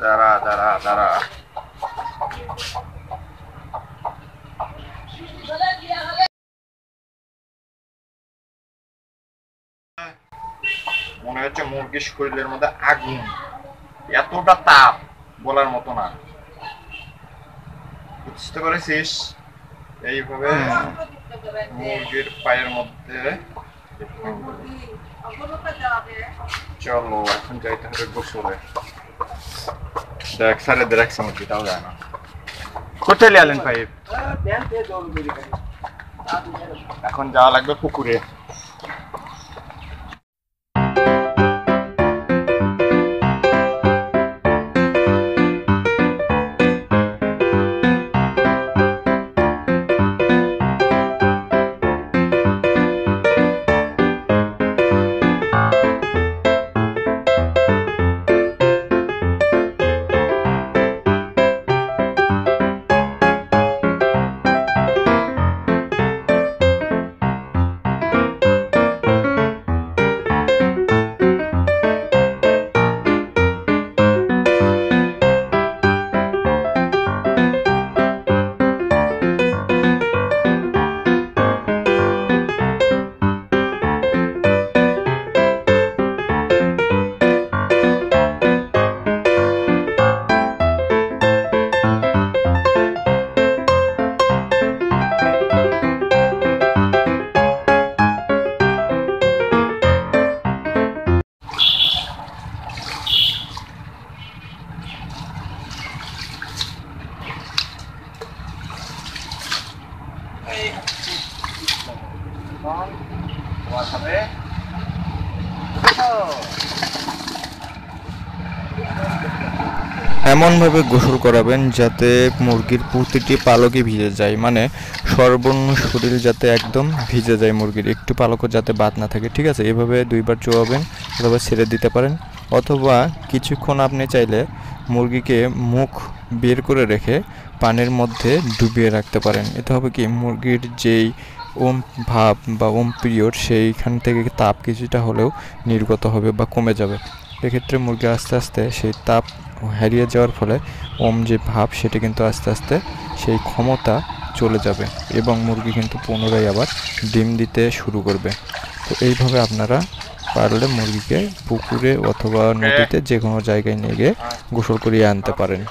দাঁড়া দাঁড়া দাঁড়া, মনে হচ্ছে মুরগির শরীরের মধ্যে আগুন, এতটা তাপ বলার মতো না। বুঝতে পেরেছিস? এইভাবে মুরগির পায়ের মধ্যে। চলো এখন যাইতে হবে গোসলে। দেখ সারে দেখছে মুরগি, তাও যায় না। কোথায় আলেন পাইপ? এখন যাওয়া লাগবে পুকুরে। এমনভাবে গোসল করাবেন যাতে মুরগির প্রতিটি পালকই ভিজে যায়, মানে সর্বর্ণ শরীর যাতে একদম ভিজে যায় মুরগির, একটু পালকও যাতে বাদ না থাকে। ঠিক আছে, এভাবে দুইবার চোয়াবেন অথবা ছেড়ে দিতে পারেন, অথবা কিছুক্ষণ আপনি চাইলে মুরগিকে মুখ বের করে রেখে পানির মধ্যে ডুবিয়ে রাখতে পারেন। এতে হবে কি, মুরগির যেই ওম ভাব বা ওম পিরিয়ড সেইখান থেকে তাপ কিছুটা হলেও নির্গত হবে বা কমে যাবে। এক্ষেত্রে মুরগি আস্তে আস্তে সেই তাপ হারিয়ে যাওয়ার ফলে ওম যে ভাব সেটা কিন্তু আস্তে আস্তে সেই ক্ষমতা চলে যাবে এবং মুরগি কিন্তু পুনরায় আবার ডিম দিতে শুরু করবে। তো এইভাবে আপনারা পারলে মুরগিকে পুকুরে অথবা নদীতে যে কোনো জায়গায় নিয়ে গিয়ে গোসল করিয়ে আনতে পারেন।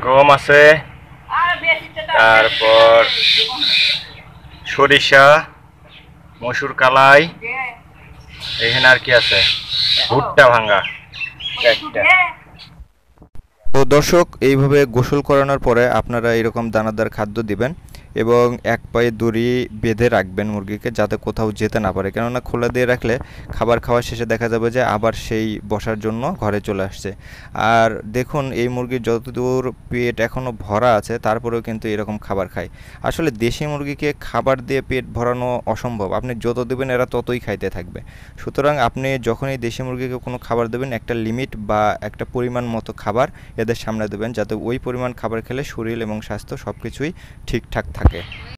গম আছে, তারপর সরিষা, মসুর কালাই, এখানে আর কি আছে, ভুট্টা ভাঙা। তো দর্শক, এইভাবে গোসল করানোর পরে আপনারা এরকম দানাদার খাদ্য দিবেন এবং এক পায়ে দড়ি বেঁধে রাখবেন মুরগিকে যাতে কোথাও যেতে না পারে, কেননা খোলা দিয়ে রাখলে খাবার খাওয়া শেষে দেখা যাবে যে আবার সেই বসার জন্য ঘরে চলে আসছে। আর দেখুন, এই মুরগির যতদূর পেট এখনও ভরা আছে তারপরেও কিন্তু এরকম খাবার খায়। আসলে দেশি মুরগিকে খাবার দিয়ে পেট ভরানো অসম্ভব, আপনি যত দেবেন এরা ততই খাইতে থাকবে। সুতরাং আপনি যখনই দেশি মুরগিকে কোনো খাবার দেবেন একটা লিমিট বা একটা পরিমাণ মতো খাবার এদের সামনে দেবেন, যাতে ওই পরিমাণ খাবার খেলে শরীর এবং স্বাস্থ্য সব কিছুই ঠিকঠাক থাকে।